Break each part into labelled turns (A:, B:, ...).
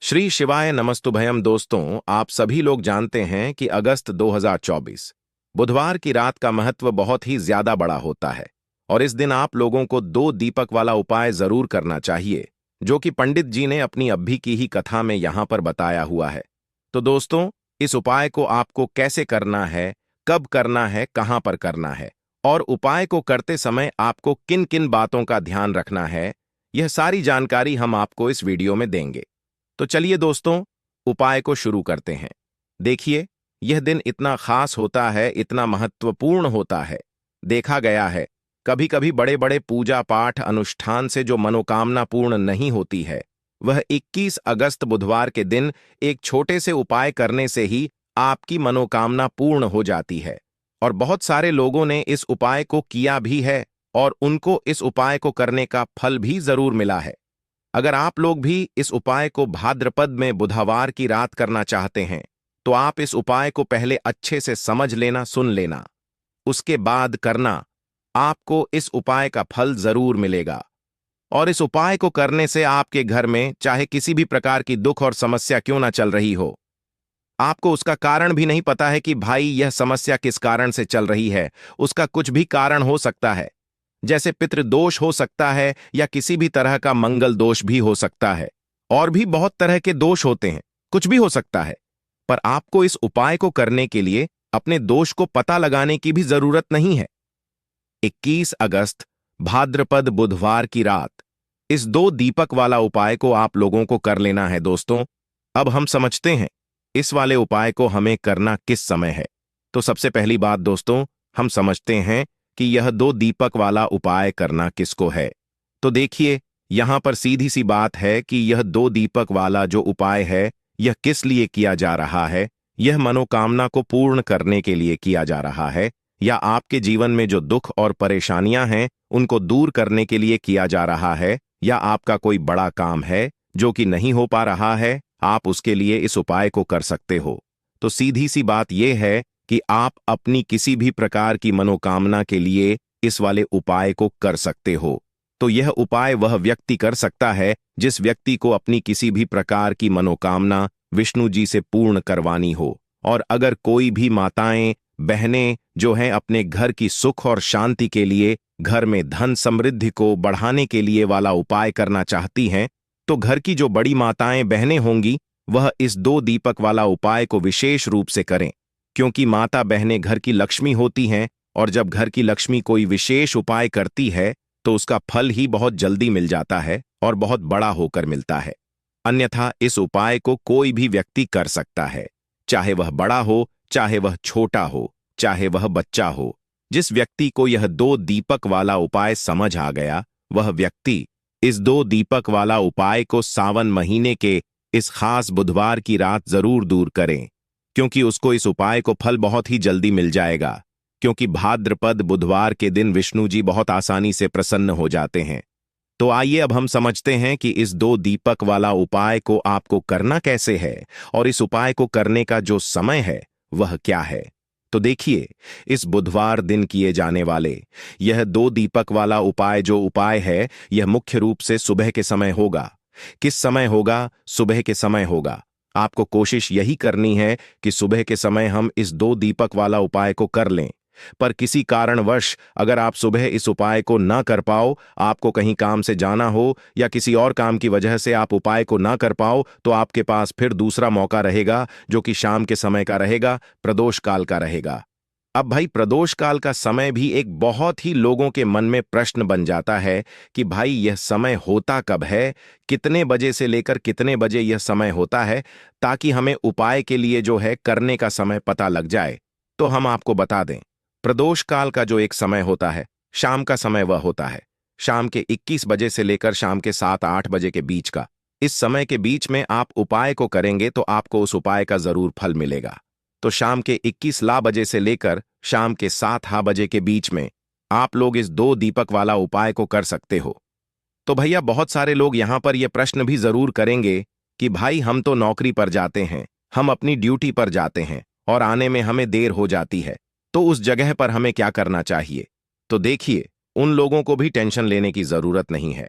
A: श्री शिवाय नमस्तुभयम। दोस्तों, आप सभी लोग जानते हैं कि अगस्त 2024 बुधवार की रात का महत्व बहुत ही ज्यादा बड़ा होता है और इस दिन आप लोगों को दो दीपक वाला उपाय जरूर करना चाहिए, जो कि पंडित जी ने अपनी अभी की ही कथा में यहां पर बताया हुआ है। तो दोस्तों, इस उपाय को आपको कैसे करना है, कब करना है, कहां पर करना है और उपाय को करते समय आपको किन किन बातों का ध्यान रखना है, यह सारी जानकारी हम आपको इस वीडियो में देंगे। तो चलिए दोस्तों, उपाय को शुरू करते हैं। देखिए, यह दिन इतना खास होता है, इतना महत्वपूर्ण होता है। देखा गया है, कभी कभी बड़े बड़े पूजा पाठ अनुष्ठान से जो मनोकामना पूर्ण नहीं होती है, वह 21 अगस्त बुधवार के दिन एक छोटे से उपाय करने से ही आपकी मनोकामना पूर्ण हो जाती है। और बहुत सारे लोगों ने इस उपाय को किया भी है और उनको इस उपाय को करने का फल भी जरूर मिला है। अगर आप लोग भी इस उपाय को भाद्रपद में बुधवार की रात करना चाहते हैं, तो आप इस उपाय को पहले अच्छे से समझ लेना, सुन लेना, उसके बाद करना। आपको इस उपाय का फल जरूर मिलेगा और इस उपाय को करने से आपके घर में चाहे किसी भी प्रकार की दुख और समस्या क्यों ना चल रही हो, आपको उसका कारण भी नहीं पता है कि भाई यह समस्या किस कारण से चल रही है, उसका कुछ भी कारण हो सकता है। जैसे पितृदोष हो सकता है या किसी भी तरह का मंगल दोष भी हो सकता है, और भी बहुत तरह के दोष होते हैं, कुछ भी हो सकता है। पर आपको इस उपाय को करने के लिए अपने दोष को पता लगाने की भी जरूरत नहीं है। 21 अगस्त भाद्रपद बुधवार की रात इस दो दीपक वाला उपाय को आप लोगों को कर लेना है। दोस्तों, अब हम समझते हैं इस वाले उपाय को हमें करना किस समय है। तो सबसे पहली बात दोस्तों, हम समझते हैं कि यह दो दीपक वाला उपाय करना किसको है। तो देखिए, यहां पर सीधी सी बात है कि यह दो दीपक वाला जो उपाय है, यह किस लिए किया जा रहा है। यह मनोकामना को पूर्ण करने के लिए किया जा रहा है, या आपके जीवन में जो दुख और परेशानियां हैं उनको दूर करने के लिए किया जा रहा है, या आपका कोई बड़ा काम है जो कि नहीं हो पा रहा है, आप उसके लिए इस उपाय को कर सकते हो। तो सीधी सी बात यह है कि आप अपनी किसी भी प्रकार की मनोकामना के लिए इस वाले उपाय को कर सकते हो। तो यह उपाय वह व्यक्ति कर सकता है जिस व्यक्ति को अपनी किसी भी प्रकार की मनोकामना विष्णु जी से पूर्ण करवानी हो। और अगर कोई भी माताएं, बहनें जो हैं अपने घर की सुख और शांति के लिए, घर में धन समृद्धि को बढ़ाने के लिए वाला उपाय करना चाहती हैं, तो घर की जो बड़ी माताएं, बहनें होंगी, वह इस दो दीपक वाला उपाय को विशेष रूप से करें, क्योंकि माता बहनें घर की लक्ष्मी होती हैं और जब घर की लक्ष्मी कोई विशेष उपाय करती है तो उसका फल ही बहुत जल्दी मिल जाता है और बहुत बड़ा होकर मिलता है। अन्यथा इस उपाय को कोई भी व्यक्ति कर सकता है, चाहे वह बड़ा हो, चाहे वह छोटा हो, चाहे वह बच्चा हो। जिस व्यक्ति को यह दो दीपक वाला उपाय समझ आ गया, वह व्यक्ति इस दो दीपक वाला उपाय को सावन महीने के इस खास बुधवार की रात जरूर दूर करें, क्योंकि उसको इस उपाय को फल बहुत ही जल्दी मिल जाएगा। क्योंकि भाद्रपद बुधवार के दिन विष्णु जी बहुत आसानी से प्रसन्न हो जाते हैं। तो आइए अब हम समझते हैं कि इस दो दीपक वाला उपाय को आपको करना कैसे है और इस उपाय को करने का जो समय है वह क्या है। तो देखिए, इस बुधवार दिन किए जाने वाले यह दो दीपक वाला उपाय जो उपाय है, यह मुख्य रूप से सुबह के समय होगा। किस समय होगा? सुबह के समय होगा। आपको कोशिश यही करनी है कि सुबह के समय हम इस दो दीपक वाला उपाय को कर लें। पर किसी कारणवश अगर आप सुबह इस उपाय को ना कर पाओ, आपको कहीं काम से जाना हो या किसी और काम की वजह से आप उपाय को ना कर पाओ, तो आपके पास फिर दूसरा मौका रहेगा, जो कि शाम के समय का रहेगा, प्रदोष काल का रहेगा। अब भाई, प्रदोष काल का समय भी एक बहुत ही लोगों के मन में प्रश्न बन जाता है कि भाई यह समय होता कब है, कितने बजे से लेकर कितने बजे यह समय होता है, ताकि हमें उपाय के लिए जो है करने का समय पता लग जाए। तो हम आपको बता दें, प्रदोष काल का जो एक समय होता है, शाम का समय, वह होता है शाम के 21 बजे से लेकर शाम के 7-8 बजे के बीच का। इस समय के बीच में आप उपाय को करेंगे तो आपको उस उपाय का जरूर फल मिलेगा। तो शाम के 21 ला बजे से लेकर शाम के 7 हा बजे के बीच में आप लोग इस दो दीपक वाला उपाय को कर सकते हो। तो भैया, बहुत सारे लोग यहां पर यह प्रश्न भी जरूर करेंगे कि भाई हम तो नौकरी पर जाते हैं, हम अपनी ड्यूटी पर जाते हैं और आने में हमें देर हो जाती है, तो उस जगह पर हमें क्या करना चाहिए। तो देखिए, उन लोगों को भी टेंशन लेने की जरूरत नहीं है।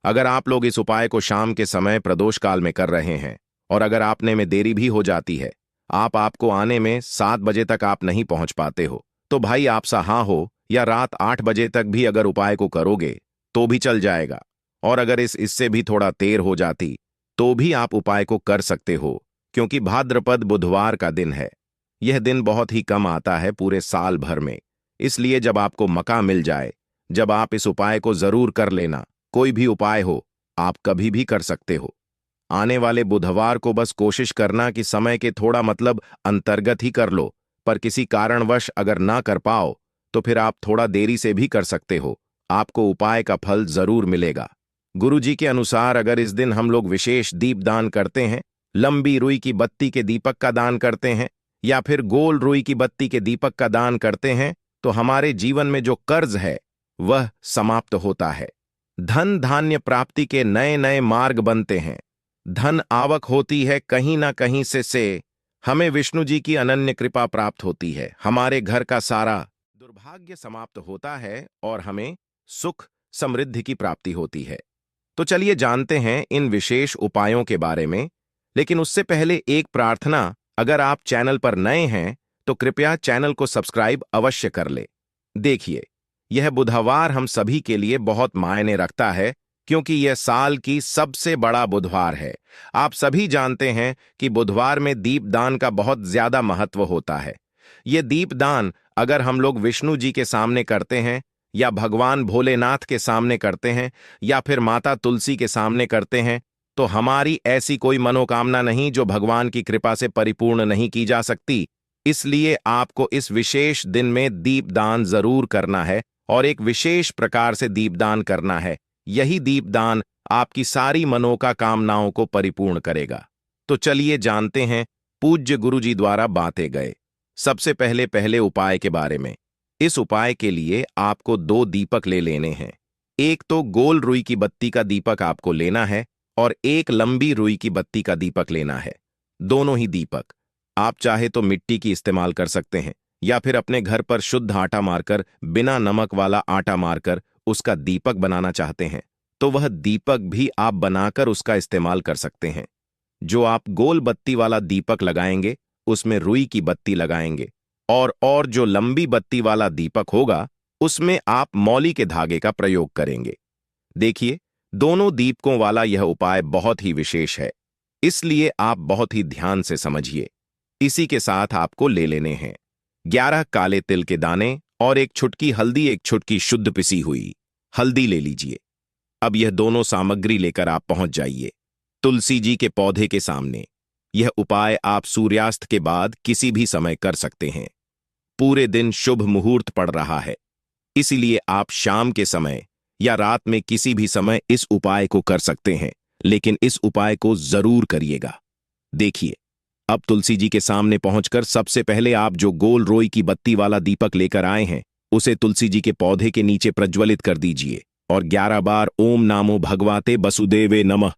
A: अगर आप लोग इस उपाय को शाम के समय प्रदोष काल में कर रहे हैं और अगर आपने में देरी भी हो जाती है, आपको आने में 7 बजे तक आप नहीं पहुंच पाते हो, तो भाई आप हाँ हो या रात 8 बजे तक भी अगर उपाय को करोगे तो भी चल जाएगा। और अगर इससे भी थोड़ा देर हो जाती तो भी आप उपाय को कर सकते हो, क्योंकि भाद्रपद बुधवार का दिन है। यह दिन बहुत ही कम आता है पूरे साल भर में, इसलिए जब आपको मौका मिल जाए, जब आप इस उपाय को जरूर कर लेना। कोई भी उपाय हो, आप कभी भी कर सकते हो। आने वाले बुधवार को बस कोशिश करना कि समय के थोड़ा अंतर्गत ही कर लो, पर किसी कारणवश अगर ना कर पाओ तो फिर आप थोड़ा देरी से भी कर सकते हो। आपको उपाय का फल जरूर मिलेगा। गुरुजी के अनुसार अगर इस दिन हम लोग विशेष दीप दान करते हैं, लंबी रुई की बत्ती के दीपक का दान करते हैं या फिर गोल रुई की बत्ती के दीपक का दान करते हैं, तो हमारे जीवन में जो कर्ज है वह समाप्त होता है। धन धान्य प्राप्ति के नए नए मार्ग बनते हैं। धन आवक होती है कहीं ना कहीं से हमें विष्णु जी की अनन्य कृपा प्राप्त होती है। हमारे घर का सारा दुर्भाग्य समाप्त होता है और हमें सुख समृद्धि की प्राप्ति होती है। तो चलिए जानते हैं इन विशेष उपायों के बारे में, लेकिन उससे पहले एक प्रार्थना। अगर आप चैनल पर नए हैं तो कृपया चैनल को सब्सक्राइब अवश्य कर ले। देखिए, यह बुधवार हम सभी के लिए बहुत मायने रखता है, क्योंकि यह साल की सबसे बड़ा बुधवार है। आप सभी जानते हैं कि बुधवार में दीपदान का बहुत ज्यादा महत्व होता है। यह दीपदान अगर हम लोग विष्णु जी के सामने करते हैं या भगवान भोलेनाथ के सामने करते हैं या फिर माता तुलसी के सामने करते हैं, तो हमारी ऐसी कोई मनोकामना नहीं जो भगवान की कृपा से परिपूर्ण नहीं की जा सकती। इसलिए आपको इस विशेष दिन में दीपदान जरूर करना है और एक विशेष प्रकार से दीपदान करना है। यही दीपदान आपकी सारी मनोकामनाओं को परिपूर्ण करेगा। तो चलिए जानते हैं पूज्य गुरु जी द्वारा बांटे गए सबसे पहले उपाय के बारे में। इस उपाय के लिए आपको 2 दीपक ले लेने हैं। एक तो गोल रुई की बत्ती का दीपक आपको लेना है और एक लंबी रुई की बत्ती का दीपक लेना है। दोनों ही दीपक आप चाहे तो मिट्टी की इस्तेमाल कर सकते हैं या फिर अपने घर पर शुद्ध आटा मारकर, बिना नमक वाला आटा मारकर उसका दीपक बनाना चाहते हैं तो वह दीपक भी आप बनाकर उसका इस्तेमाल कर सकते हैं। जो आप गोल बत्ती वाला दीपक लगाएंगे उसमें रुई की बत्ती लगाएंगे और जो लंबी बत्ती वाला दीपक होगा उसमें आप मौली के धागे का प्रयोग करेंगे। देखिए, दोनों दीपकों वाला यह उपाय बहुत ही विशेष है, इसलिए आप बहुत ही ध्यान से समझिए। इसी के साथ आपको ले लेने हैं 11 काले तिल के दाने और एक छुटकी हल्दी, एक छुटकी शुद्ध पिसी हुई हल्दी ले लीजिए। अब यह दोनों सामग्री लेकर आप पहुंच जाइए तुलसी जी के पौधे के सामने। यह उपाय आप सूर्यास्त के बाद किसी भी समय कर सकते हैं। पूरे दिन शुभ मुहूर्त पड़ रहा है, इसीलिए आप शाम के समय या रात में किसी भी समय इस उपाय को कर सकते हैं, लेकिन इस उपाय को जरूर करिएगा। देखिए, अब तुलसी जी के सामने पहुंचकर सबसे पहले आप जो गोल रोई की बत्ती वाला दीपक लेकर आए हैं उसे तुलसी जी के पौधे के नीचे प्रज्वलित कर दीजिए और 11 बार ओम नामो भगवते वसुदेवे नमः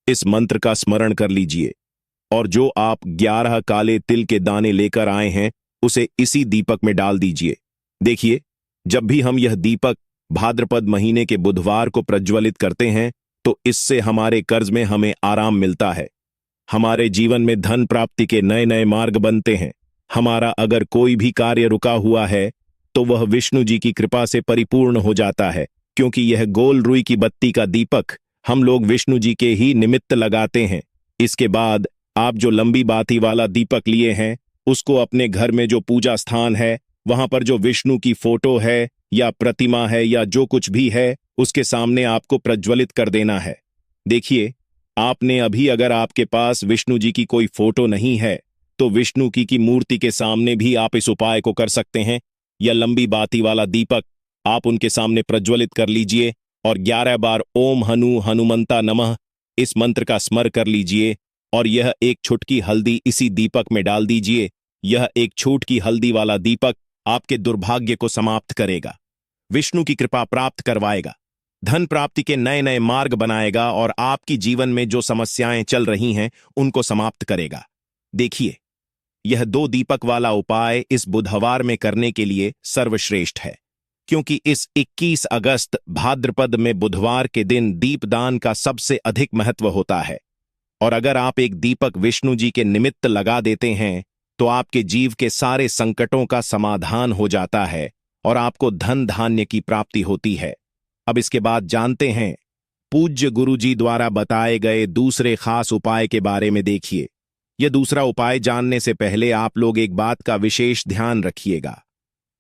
A: इस मंत्र का स्मरण कर लीजिए। और जो आप 11 काले तिल के दाने लेकर आए हैं उसे इसी दीपक में डाल दीजिए। देखिए, जब भी हम यह दीपक भाद्रपद महीने के बुधवार को प्रज्वलित करते हैं तो इससे हमारे कर्ज में हमें आराम मिलता है। हमारे जीवन में धन प्राप्ति के नए नए मार्ग बनते हैं। हमारा अगर कोई भी कार्य रुका हुआ है तो वह विष्णु जी की कृपा से परिपूर्ण हो जाता है, क्योंकि यह गोल रुई की बत्ती का दीपक हम लोग विष्णु जी के ही निमित्त लगाते हैं। इसके बाद आप जो लंबी बाती वाला दीपक लिए हैं उसको अपने घर में जो पूजा स्थान है वहां पर जो विष्णु की फोटो है या प्रतिमा है या जो कुछ भी है उसके सामने आपको प्रज्वलित कर देना है। देखिए, आपने अभी अगर आपके पास विष्णु जी की कोई फोटो नहीं है तो विष्णु की मूर्ति के सामने भी आप इस उपाय को कर सकते हैं। या लंबी बाती वाला दीपक आप उनके सामने प्रज्वलित कर लीजिए और 11 बार ओम हनुमंता नमः इस मंत्र का स्मर कर लीजिए और यह एक छुटकी हल्दी इसी दीपक में डाल दीजिए। यह एक छूटकी हल्दी वाला दीपक आपके दुर्भाग्य को समाप्त करेगा, विष्णु की कृपा प्राप्त करवाएगा, धन प्राप्ति के नए नए मार्ग बनाएगा और आपकी जीवन में जो समस्याएं चल रही हैं उनको समाप्त करेगा। देखिए, यह 2 दीपक वाला उपाय इस बुधवार में करने के लिए सर्वश्रेष्ठ है, क्योंकि इस 21 अगस्त भाद्रपद में बुधवार के दिन दीपदान का सबसे अधिक महत्व होता है और अगर आप एक दीपक विष्णु जी के निमित्त लगा देते हैं तो आपके जीव के सारे संकटों का समाधान हो जाता है और आपको धन धान्य की प्राप्ति होती है। अब इसके बाद जानते हैं पूज्य गुरु जी द्वारा बताए गए दूसरे खास उपाय के बारे में। देखिए, यह दूसरा उपाय जानने से पहले आप लोग एक बात का विशेष ध्यान रखिएगा।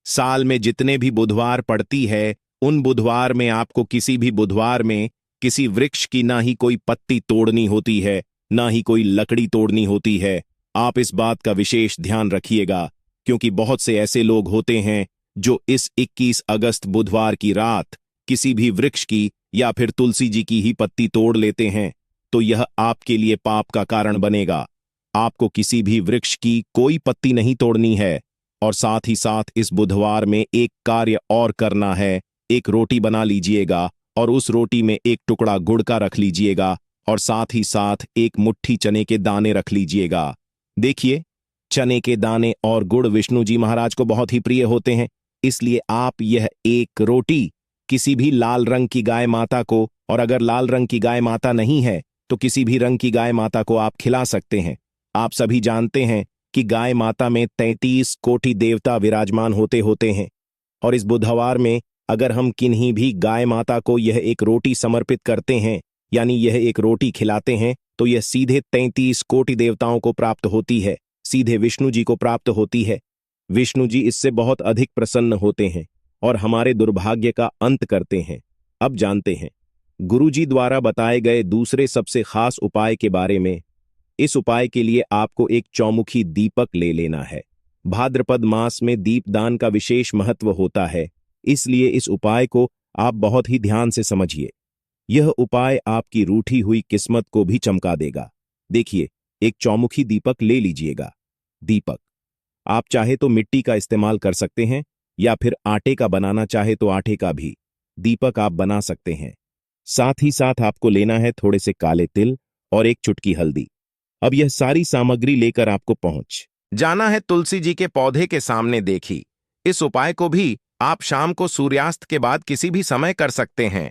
A: साल में जितने भी बुधवार पड़ती है, उन बुधवार में आपको किसी भी बुधवार में किसी वृक्ष की ना ही कोई पत्ती तोड़नी होती है, ना ही कोई लकड़ी तोड़नी होती है। आप इस बात का विशेष ध्यान रखिएगा, क्योंकि बहुत से ऐसे लोग होते हैं जो इस 21 अगस्त बुधवार की रात किसी भी वृक्ष की या फिर तुलसी जी की ही पत्ती तोड़ लेते हैं, तो यह आपके लिए पाप का कारण बनेगा। आपको किसी भी वृक्ष की कोई पत्ती नहीं तोड़नी है। और साथ ही साथ इस बुधवार में एक कार्य और करना है। एक रोटी बना लीजिएगा और उस रोटी में एक टुकड़ा गुड़ का रख लीजिएगा और साथ ही साथ एक मुट्ठी चने के दाने रख लीजिएगा। देखिए, चने के दाने और गुड़ विष्णु जी महाराज को बहुत ही प्रिय होते हैं, इसलिए आप यह एक रोटी किसी भी लाल रंग की गाय माता को, और अगर लाल रंग की गाय माता नहीं है तो किसी भी रंग की गाय माता को आप खिला सकते हैं। आप सभी जानते हैं कि गाय माता में 33 कोटि देवता विराजमान होते हैं, और इस बुधवार में अगर हम किन्हीं भी गाय माता को यह एक रोटी समर्पित करते हैं, यानी यह एक रोटी खिलाते हैं, तो यह सीधे 33 कोटि देवताओं को प्राप्त होती है, सीधे विष्णु जी को प्राप्त होती है। विष्णु जी इससे बहुत अधिक प्रसन्न होते हैं और हमारे दुर्भाग्य का अंत करते हैं। अब जानते हैं गुरु जी द्वारा बताए गए दूसरे सबसे खास उपाय के बारे में। इस उपाय के लिए आपको एक चौमुखी दीपक ले लेना है। भाद्रपद मास में दीपदान का विशेष महत्व होता है, इसलिए इस उपाय को आप बहुत ही ध्यान से समझिए। यह उपाय आपकी रूठी हुई किस्मत को भी चमका देगा। देखिए, एक चौमुखी दीपक ले लीजिएगा। दीपक आप चाहे तो मिट्टी का इस्तेमाल कर सकते हैं या फिर आटे का बनाना चाहे तो आटे का भी दीपक आप बना सकते हैं। साथ ही साथ आपको लेना है थोड़े से काले तिल और एक चुटकी हल्दी। अब यह सारी सामग्री लेकर आपको पहुंच जाना है तुलसी जी के पौधे के सामने। देखी, इस उपाय को भी आप शाम को सूर्यास्त के बाद किसी भी समय कर सकते हैं।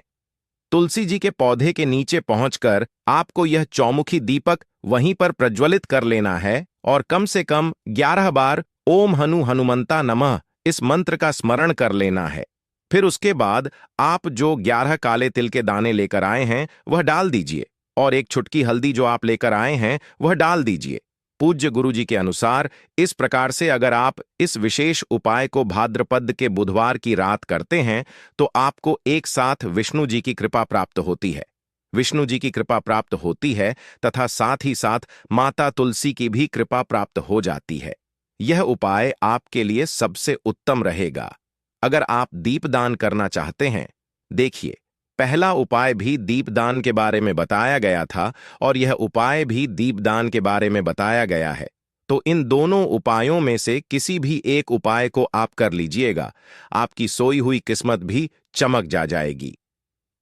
A: तुलसी जी के पौधे के नीचे पहुंचकर आपको यह चौमुखी दीपक वहीं पर प्रज्वलित कर लेना है और कम से कम 11 बार ओम हनुमंता नमः इस मंत्र का स्मरण कर लेना है। फिर उसके बाद आप जो 11 काले तिल के दाने लेकर आए हैं वह डाल दीजिए और एक चुटकी हल्दी जो आप लेकर आए हैं वह डाल दीजिए। पूज्य गुरु जी के अनुसार इस प्रकार से अगर आप इस विशेष उपाय को भाद्रपद के बुधवार की रात करते हैं तो आपको एक साथ विष्णु जी की कृपा प्राप्त होती है। विष्णु जी की कृपा प्राप्त होती है तथा साथ ही साथ माता तुलसी की भी कृपा प्राप्त हो जाती है। यह उपाय आपके लिए सबसे उत्तम रहेगा अगर आप दीपदान करना चाहते हैं। देखिए, पहला उपाय भी दीपदान के बारे में बताया गया था और यह उपाय भी दीपदान के बारे में बताया गया है, तो इन दोनों उपायों में से किसी भी एक उपाय को आप कर लीजिएगा, आपकी सोई हुई किस्मत भी चमक जाएगी।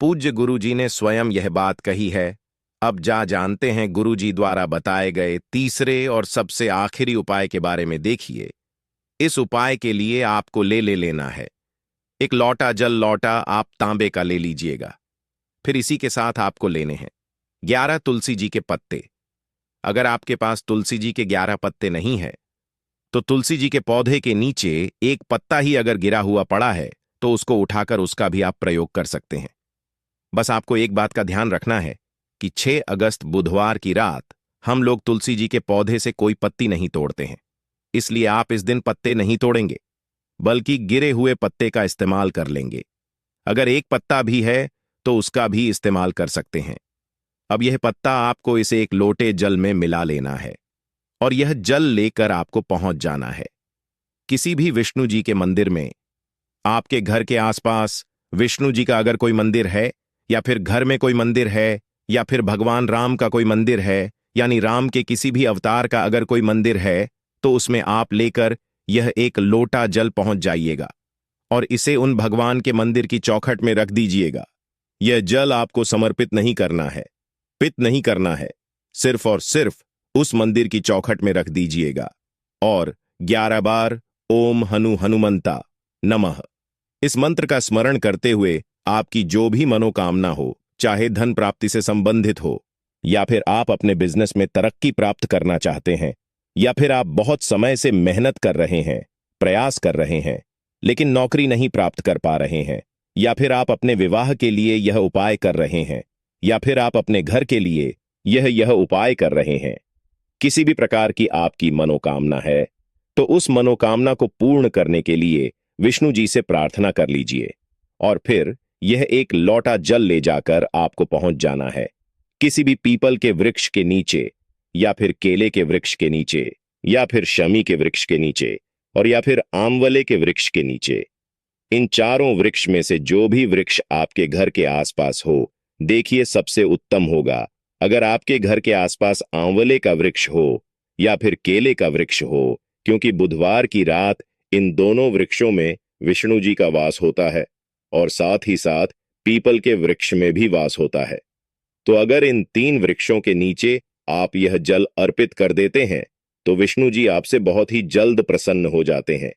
A: पूज्य गुरु जी ने स्वयं यह बात कही है। अब जानते हैं गुरु जी द्वारा बताए गए तीसरे और सबसे आखिरी उपाय के बारे में। देखिए, इस उपाय के लिए आपको लेना है एक लौटा जल। लौटा आप तांबे का ले लीजिएगा। फिर इसी के साथ आपको लेने हैं 11 तुलसी जी के पत्ते। अगर आपके पास तुलसी जी के 11 पत्ते नहीं है तो तुलसी जी के पौधे के नीचे एक पत्ता ही अगर गिरा हुआ पड़ा है तो उसको उठाकर उसका भी आप प्रयोग कर सकते हैं। बस आपको एक बात का ध्यान रखना है कि 6 अगस्त बुधवार की रात हम लोग तुलसी जी के पौधे से कोई पत्ती नहीं तोड़ते हैं, इसलिए आप इस दिन पत्ते नहीं तोड़ेंगे बल्कि गिरे हुए पत्ते का इस्तेमाल कर लेंगे। अगर एक पत्ता भी है तो उसका भी इस्तेमाल कर सकते हैं। अब यह पत्ता आपको इसे एक लोटे जल में मिला लेना है और यह जल लेकर आपको पहुंच जाना है किसी भी विष्णु जी के मंदिर में। आपके घर के आसपास विष्णु जी का अगर कोई मंदिर है या फिर घर में कोई मंदिर है या फिर भगवान राम का कोई मंदिर है, यानी राम के किसी भी अवतार का अगर कोई मंदिर है, तो उसमें आप लेकर यह एक लोटा जल पहुंच जाइएगा और इसे उन भगवान के मंदिर की चौखट में रख दीजिएगा। यह जल आपको समर्पित नहीं करना है, पित नहीं करना है, सिर्फ और सिर्फ उस मंदिर की चौखट में रख दीजिएगा और 11 बार ओम हनुमंता नमः इस मंत्र का स्मरण करते हुए आपकी जो भी मनोकामना हो, चाहे धन प्राप्ति से संबंधित हो या फिर आप अपने बिजनेस में तरक्की प्राप्त करना चाहते हैं, या फिर आप बहुत समय से मेहनत कर रहे हैं, प्रयास कर रहे हैं, लेकिन नौकरी नहीं प्राप्त कर पा रहे हैं, या फिर आप अपने विवाह के लिए यह उपाय कर रहे हैं, या फिर आप अपने घर के लिए यह उपाय कर रहे हैं। किसी भी प्रकार की आपकी मनोकामना है, तो उस मनोकामना को पूर्ण करने के लिए विष्णु जी से प्रार्थना कर लीजिए, और फिर यह एक लौटा जल ले जाकर आपको पहुंच जाना है किसी भी पीपल के वृक्ष के नीचे, या फिर केले के वृक्ष के नीचे, या फिर शमी के वृक्ष के नीचे, और या फिर आंवले के वृक्ष के नीचे। इन चारों वृक्ष में से जो भी वृक्ष आपके घर के आसपास हो, देखिए सबसे उत्तम होगा अगर आपके घर के आसपास आंवले का वृक्ष हो या फिर केले का वृक्ष हो, क्योंकि बुधवार की रात इन दोनों वृक्षों में विष्णु जी का वास होता है और साथ ही साथ पीपल के वृक्ष में भी वास होता है। तो अगर इन तीन वृक्षों के नीचे आप यह जल अर्पित कर देते हैं तो विष्णु जी आपसे बहुत ही जल्द प्रसन्न हो जाते हैं।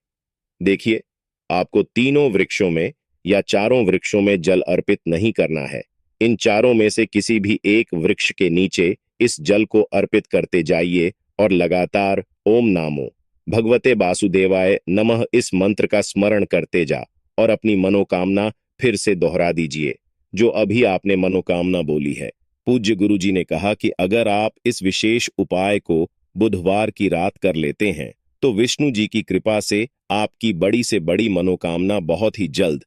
A: देखिए, आपको तीनों वृक्षों में या चारों वृक्षों में जल अर्पित नहीं करना है। इन चारों में से किसी भी एक वृक्ष के नीचे इस जल को अर्पित करते जाइए और लगातार ओम नामो भगवते वासुदेवाय नमः इस मंत्र का स्मरण करते जा और अपनी मनोकामना फिर से दोहरा दीजिए जो अभी आपने मनोकामना बोली है। पूज्य गुरु जी ने कहा कि अगर आप इस विशेष उपाय को बुधवार की रात कर लेते हैं तो विष्णु जी की कृपा से आपकी बड़ी से बड़ी मनोकामना बहुत ही जल्द